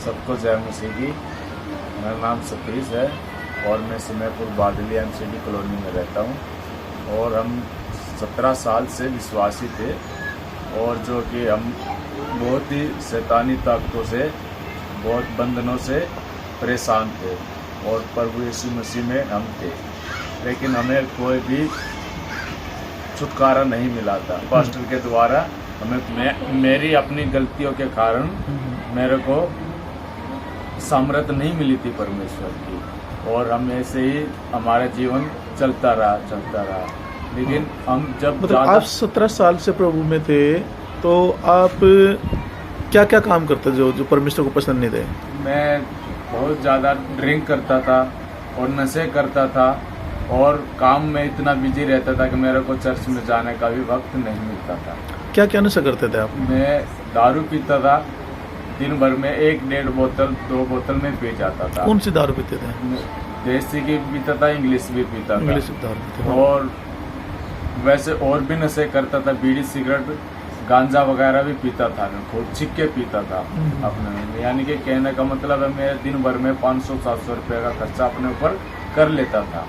सबको जय मसीह की। मेरा नाम सतीश है और मैं सिमरपुर बादली एमसीडी कॉलोनी में रहता हूँ और हम 17 साल से विश्वासी थे और जो कि हम बहुत ही शैतानी ताकतों से, बहुत बंधनों से परेशान थे और प्रभु यीशु मसीह में हम थे, लेकिन हमें कोई भी छुटकारा नहीं मिला था। पास्टर के द्वारा हमें मेरी अपनी गलतियों के कारण मेरे को सामर्थ्य नहीं मिली थी परमेश्वर की और हम ऐसे ही हमारा जीवन चलता रहा। लेकिन हम जब मतलब आप 17 साल से प्रभु में थे तो आप क्या क्या काम करते जो परमेश्वर को पसंद नहीं थे? मैं बहुत ज़्यादा ड्रिंक करता था और नशे करता था और काम में इतना बिजी रहता था कि मेरे को चर्च में जाने का भी वक्त नहीं मिलता था। क्या क्या नशा करते थे आप? मैं दारू पीता था, दिन भर में 1-1.5 बोतल 2 बोतल में पी जाता था। कौन सी दारू पीते थे? देसी की पीता था, इंग्लिश भी पीता था। इंग्लिश दारू पीते थे। और वैसे और भी नशे करता था, बीड़ी सिगरेट गांजा वगैरह भी पीता था, मैं खुद छिक के पीता था अपने में। यानी कि कहने का मतलब है मैं दिन भर में 500-700 रुपये का खर्चा अपने ऊपर कर लेता था।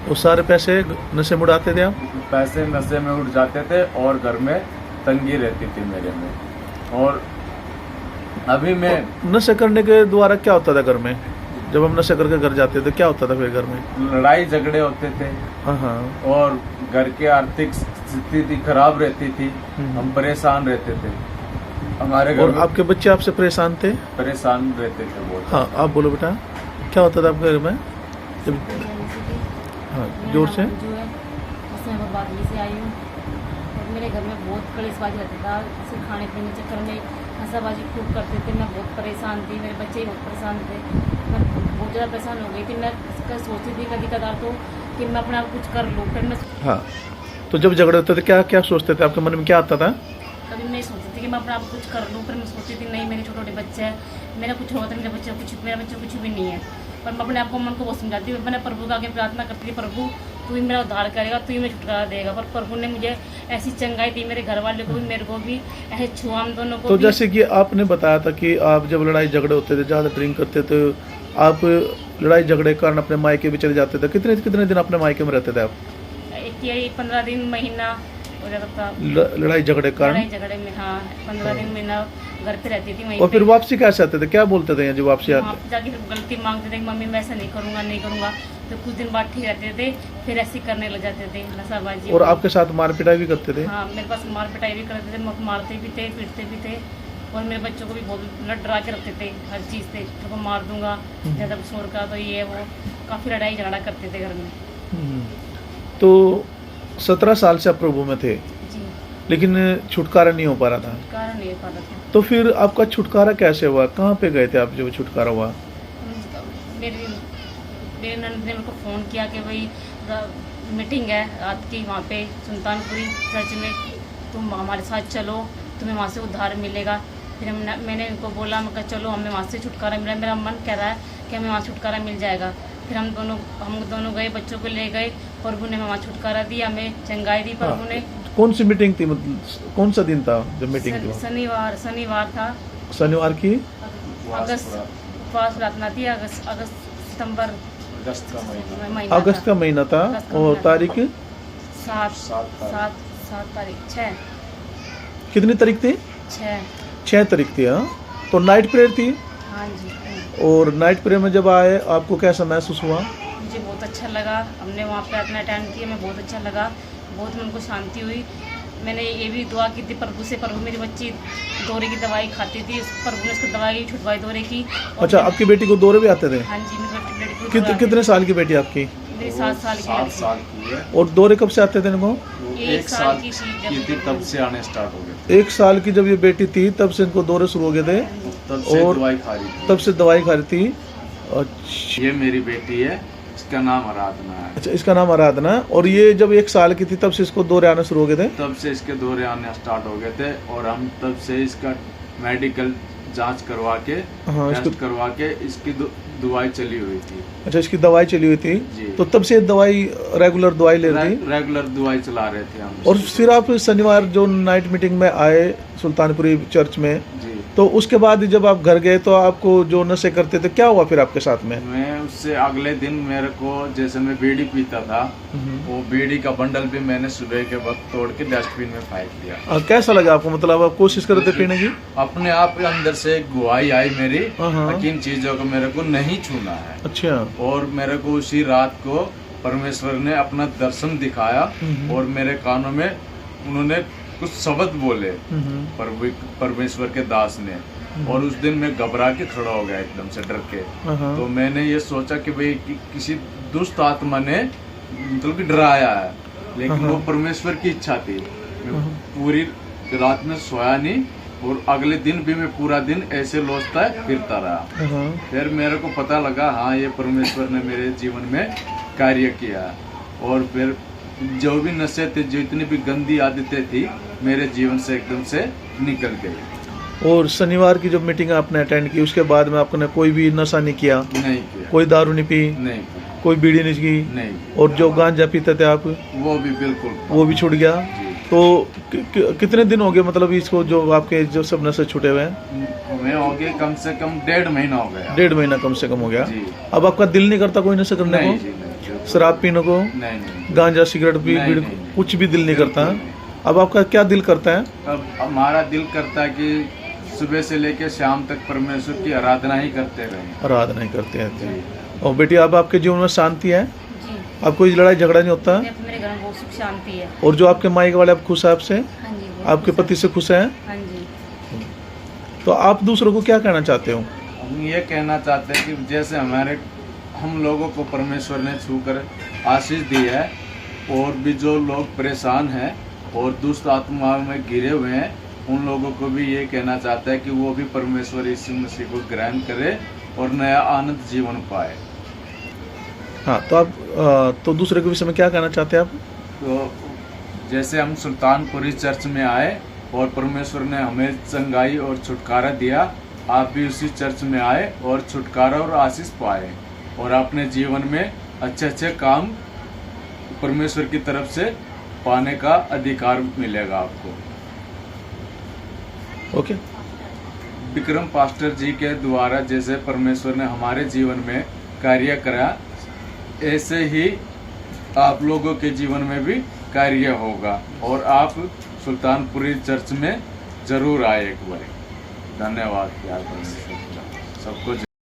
वो सारे पैसे नशे में उड़ाते थे आप? पैसे नशे में उड़ जाते थे और घर में तंगी रहती थी मेरे में। और अभी मैं नशे करने के द्वारा क्या होता था घर में? जब हम नशे करके घर जाते थे क्या होता था फिर घर में? लड़ाई झगड़े होते थे। हाँ। और घर के आर्थिक स्थिति खराब रहती थी, हम परेशान रहते थे। हमारे घर और आपके बच्चे आपसे परेशान थे? परेशान रहते थे बहुत। हाँ, आप बोलो बेटा, क्या होता था आपके घर में? जब हाँ, जोर से। जो है उसमें मैं बादली से आई हूँ और मेरे घर में बहुत कलेशबाजी रहता था। इसे खाने पीने के चक्कर में हंसाबाजी खूब करते थे। मैं बहुत परेशान थी, मेरे बच्चे भी बहुत परेशान थे। मैं बहुत ज़्यादा परेशान हो गई थी। मैं इसका सोचती थी कभी कदार तो कि मैं अपने आप कुछ कर लूँ। फिर मैं हाँ, तो जब झगड़े होते थे क्या क्या सोचते थे? आपके मन में क्या आता था? कभी मैं सोचती थी कि मैं अपने आप कुछ कर लूँ। फिर मैं सोचती थी नहीं, मेरे छोटे छोटे बच्चे हैं, मेरा कुछ होता है, मेरा बच्चा कुछ भी नहीं है। पर मैं अपने आप को मन को बहुत समझाती हूँ। मैंने प्रभु का आगे प्रार्थना करती थी, प्रभु तू ही मेरा उद्धार करेगा, तू ही मैं छुटकारा देगा। पर प्रभु ने मुझे ऐसी चंगाई दी, मेरे घर वाले को भी मेरे को भी ऐसे छुआ, हम दोनों को तो भी। जैसे कि आपने बताया था कि आप जब लड़ाई झगड़े होते थे, ज़्यादा ड्रिंक करते थे, आप लड़ाई झगड़े के कारण अपने मायके भी चले जाते थे। कितने दिन अपने मायके में रहते थे आप? 15 दिन महीना हो जाता था लड़ाई झगड़े के कारण? लड़ाई झगड़े में। हाँ, 15 दिन महीना घर पे रहती थी वहीं और फिर पे। वापसी कैसे आते थे? क्या बोलते थे जब वापसी वहाँ आते? पे जाके फिर गलती मांगते थे कि मम्मी मैं ऐसा नहीं करूँगा। तो कुछ दिन बाद ठीक रहते थे, फिर ऐसे करने लग जाते थे नशाबाजी। और आपके साथ मार पिटाई भी करते थे? हाँ, मेरे पास मार पिटाई भी करते थे, मारते भी थे, पीटते भी थे। और मेरे बच्चों को भी बहुत डरा के रखते थे हर चीज़ से, तो मार दूंगा ज़्यादा शोर का तो ये वो, काफ़ी लड़ाई झगड़ा करते थे घर में। तो 17 साल से आप प्रभु में थे, जी, लेकिन छुटकारा नहीं हो पा रहा था। कारण नहीं पा रहा था। तो फिर आपका छुटकारा कैसे हुआ? कहाँ पे गए थे आप जब छुटकारा हुआ? मेरे नंद ने मेरे को फ़ोन किया कि भाई मीटिंग है रात की वहाँ पे सुल्तानपुरी चर्च में, तुम हमारे साथ चलो, तुम्हें वहाँ से उद्धार मिलेगा। फिर मैंने उनको बोला, मैं कहा चलो, हमें वहाँ से छुटकारा मिला। मेरा मन कह रहा है कि हमें वहाँ छुटकारा मिल जाएगा। फिर हम दोनों गए, बच्चों को ले गए, प्रभु ने वहाँ छुटकारा दिया, हमें चंगाई दी प्रभु ने। कौन सी मीटिंग थी? मतलब कौन सा दिन था जब मीटिंग थी? शनिवार था। शनिवार की अगस्त उपवास प्रार्थना थी। सितंबर अगस्त का महीना था। और तारीख 7 तारीख 6 कितनी तारीख थी? 6 तारीख थी। हाँ, तो नाइट प्रेयर थी। हाँ जी। और नाइट प्रेयर में जब आए आपको कैसा महसूस हुआ? मुझे बहुत अच्छा लगा। हमने वहाँ पे अपना अटेंड किया, मैं बहुत अच्छा लगा, बहुत मन को शांति हुई। मैंने ये भी दुआ की थी प्रभु से, प्रभु मेरी बच्ची दौरे की दवाई खाती थी, प्रभु ने उसको दवाई छुटवाई दौरे की। अच्छा, आपकी बेटी को दौरे भी आते थे? हाँ जी, मेरी बेटी को कितने साल की बेटी आपकी? मेरी 7 साल की है। और दौरे कब से आते थे इनको? 1 साल की थी तब से आने स्टार्ट हो गए। 1 साल की जब ये बेटी थी तब से इनको दौरे शुरू हो गए थे। तब से और दवाई खा रही थी। तब से दवाई खा रही थी। अच्छा, ये मेरी बेटी है, इसका नाम आराधना है। अच्छा, इसका नाम आराधना। और ये जब 1 साल की थी तब से इसको दौरे आने शुरू हो गए थे? तब से इसके दौरे आने स्टार्ट हो गए थे और हम तब से इसका मेडिकल जांच करवा के, हाँ, टेस्ट करवा के इसकी दवाई चली हुई थी। अच्छा, इसकी दवाई चली हुई थी। जी। तो तब से दवाई रेगुलर दवाई ले रही थी? रेगुलर दवाई चला रहे थे हम। और फिर आप शनिवार जो नाइट मीटिंग में आए सुल्तानपुरी चर्च में, जी, तो उसके बाद जब आप घर गए तो आपको जो नशे करते थे क्या हुआ फिर आपके साथ में? मैं उससे अगले दिन मेरे को, जैसे मैं बीड़ी पीता था, वो बीड़ी का बंडल भी मैंने सुबह के वक्त तोड़ के डस्टबिन में फेंक दिया। कैसा लगा आपको? मतलब आप कोशिश कर रहे थे पीने की? अपने आप के अंदर से एक गुहाई आई मेरी, हाँ। किन चीजों को मेरे को नहीं छूना है। अच्छा। और मेरे को उसी रात को परमेश्वर ने अपना दर्शन दिखाया और मेरे कानों में उन्होंने कुछ शब्द बोले परमेश्वर के दास ने, और उस दिन मैं घबरा के खड़ा हो गया एकदम से डर के। तो मैंने ये सोचा कि भाई किसी दुष्ट आत्मा ने मतलब कि डराया है, लेकिन वो परमेश्वर की इच्छा थी। मैं पूरी रात में सोया नहीं और अगले दिन भी मैं पूरा दिन ऐसे लोचता फिरता रहा। फिर मेरे को पता लगा हाँ ये परमेश्वर ने मेरे जीवन में कार्य किया, और फिर जो भी नशे थे, जो इतनी भी गंदी आदतें थी, मेरे जीवन से एकदम से निकल गई। और शनिवार की जो मीटिंग आपने अटेंड की उसके बाद में आपने कोई भी नशा नहीं किया? नहीं किया। कोई दारू नहीं पी? नहीं। कोई बीड़ी नहीं की? नहीं। और जो गांजा पीते थे आप वो भी बिल्कुल, वो भी छूट गया? जी। तो कितने दिन हो गए मतलब इसको जो आपके जो सब नशे छूटे हुए हैं? मैं हो गए कम से कम 1.5 महीना हो गया। 1.5 महीना कम से कम हो गया। जी। अब आपका दिल नहीं करता कोई नशा करने नहीं को? जी, नहीं। शराब पीने को? नहीं। गांजा सिगरेट भी नहीं, बीड़ी नहीं। कुछ भी दिल नहीं करता? नहीं। अब आपका क्या दिल करता है? अब हमारा दिल करता है कि सुबह से लेकर शाम तक परमेश्वर की आराधना ही करते रहे। आराधना ही करते हैं। जी। और बेटी अब आपके जीवन में शांति है? जी। अब कोई लड़ाई झगड़ा नहीं होता? मेरे घर में बहुत सुख शांति है। और जो आपके मायके वाले आप खुश है आपसे? हाँ जी। आपके पति से खुश हैं? हाँ जी। तो आप दूसरों को क्या कहना चाहते हो? हम ये कहना चाहते हैं कि जैसे हम लोगों को परमेश्वर ने छूकर आशीष दी है, और भी जो लोग परेशान हैं और दुष्ट आत्माओं में घिरे हुए हैं, उन लोगों को भी ये कहना चाहता है कि वो भी परमेश्वर यीशु मसीह को ग्रहण करे और नया आनंद जीवन पाए। हाँ, तो आप तो दूसरे के विषय में क्या कहना चाहते हैं आप? तो जैसे हम सुल्तानपुरी चर्च में आए और परमेश्वर ने हमें चंगाई और छुटकारा दिया, आप भी उसी चर्च में आए और छुटकारा और आशीष पाए, और अपने जीवन में अच्छे अच्छे काम परमेश्वर की तरफ से पाने का अधिकार मिलेगा आपको। ओके। विक्रम पास्टर जी के द्वारा जैसे परमेश्वर ने हमारे जीवन में कार्य करा, ऐसे ही आप लोगों के जीवन में भी कार्य होगा, और आप सुल्तानपुरी चर्च में जरूर आए एक बार। धन्यवाद। प्यार परमेश्वर सबको।